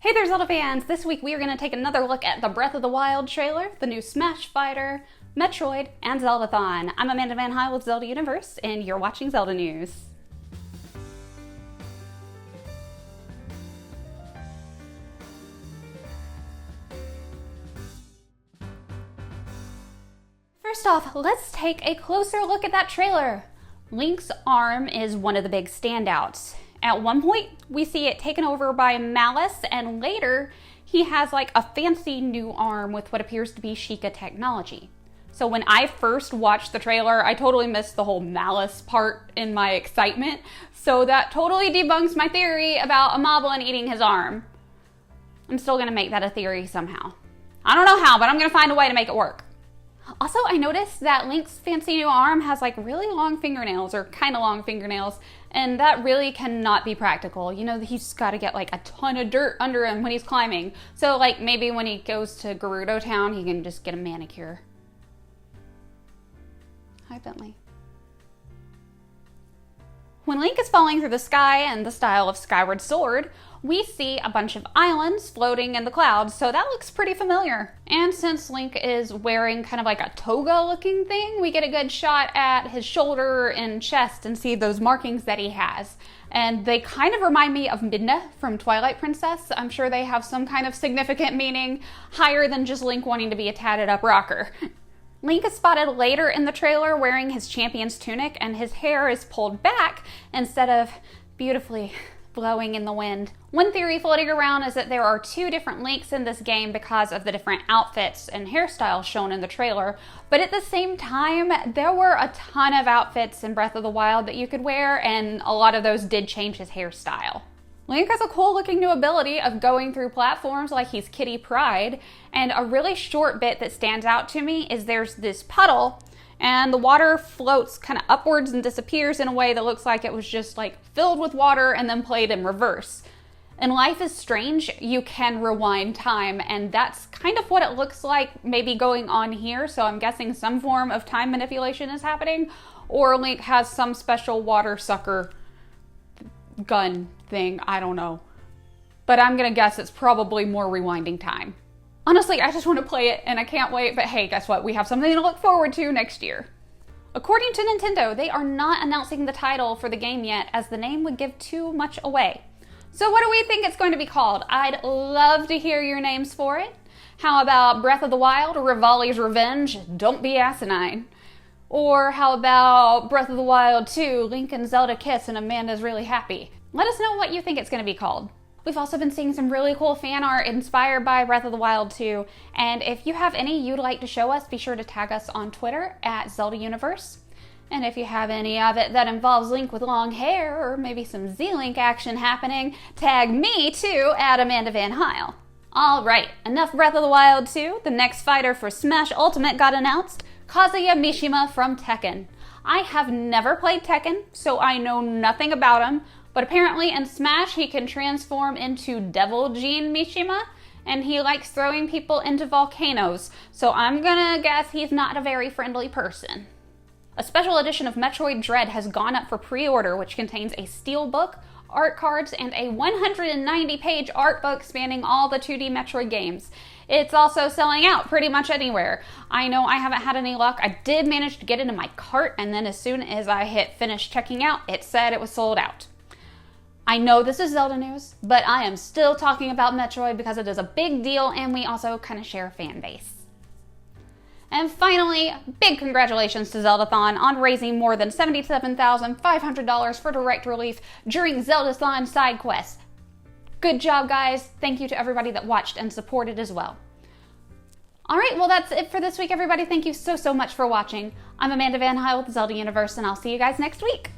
Hey there, Zelda fans! This week we are going to take another look at the Breath of the Wild trailer, the new Smash Fighter, Metroid, and Zeldathon. I'm Amanda Van Hyle with Zelda Universe, and you're watching Zelda News. First off, let's take a closer look at that trailer. Link's arm is one of the big standouts. At one point, we see it taken over by Malice, and later, he has like a fancy new arm with what appears to be Sheikah technology. So when I first watched the trailer, I totally missed the whole Malice part in my excitement. So that totally debunks my theory about a moblin eating his arm. I'm still gonna make that a theory somehow. I don't know how, but I'm gonna find a way to make it work. Also, I noticed that Link's fancy new arm has like really long fingernails, or kind of long fingernails, and that really cannot be practical. You know, he's got to get like a ton of dirt under him when he's climbing. So like maybe when he goes to Gerudo Town, he can just get a manicure. Hi, Bentley. When Link is falling through the sky in the style of Skyward Sword, we see a bunch of islands floating in the clouds, so that looks pretty familiar. And since Link is wearing kind of like a toga looking thing, we get a good shot at his shoulder and chest and see those markings that he has. And they kind of remind me of Midna from Twilight Princess. I'm sure they have some kind of significant meaning higher than just Link wanting to be a tatted up rocker. Link is spotted later in the trailer wearing his champion's tunic, and his hair is pulled back instead of beautifully blowing in the wind. One theory floating around is that there are two different Links in this game because of the different outfits and hairstyles shown in the trailer, but at the same time, there were a ton of outfits in Breath of the Wild that you could wear, and a lot of those did change his hairstyle. Link has a cool looking new ability of going through platforms like he's Kitty Pryde, and a really short bit that stands out to me is there's this puddle and the water floats kind of upwards and disappears in a way that looks like it was just like filled with water and then played in reverse. In Life is Strange, you can rewind time, and that's kind of what it looks like maybe going on here, so I'm guessing some form of time manipulation is happening, or Link has some special water sucker gun thing, I don't know. But I'm gonna guess it's probably more rewinding time. Honestly, I just want to play it and I can't wait, but hey, guess what? We have something to look forward to next year. According to Nintendo, they are not announcing the title for the game yet, as the name would give too much away. So what do we think it's going to be called? I'd love to hear your names for it. How about Breath of the Wild, Rivali's Revenge, Don't Be Asinine? Or how about Breath of the Wild 2, Link and Zelda Kiss and Amanda's Really Happy? Let us know what you think it's going to be called. We've also been seeing some really cool fan art inspired by Breath of the Wild 2, and if you have any you'd like to show us, be sure to tag us on Twitter at Zelda Universe. And if you have any of it that involves Link with long hair, or maybe some Z-Link action happening, tag me too at Amanda Van Hyle. Alright, enough Breath of the Wild 2. The next fighter for Smash Ultimate got announced, Kazuya Mishima from Tekken. I have never played Tekken, so I know nothing about him, but apparently in Smash he can transform into Devil Gene Mishima, and he likes throwing people into volcanoes, so I'm gonna guess he's not a very friendly person. A special edition of Metroid Dread has gone up for pre-order, which contains a steel book, art cards, and a 190-page art book spanning all the 2D Metroid games. It's also selling out pretty much anywhere. I know I haven't had any luck. I did manage to get it in my cart, and then as soon as I hit finish checking out, it said it was sold out. I know this is Zelda news, but I am still talking about Metroid because it is a big deal and we also kind of share a fan base. And finally, big congratulations to Zeldathon on raising more than $77,500 for direct relief during Zeldathon side quests. Good job, guys. Thank you to everybody that watched and supported as well. Alright, well that's it for this week, everybody. Thank you so much for watching. I'm Amanda Van Hyle with Zelda Universe, and I'll see you guys next week.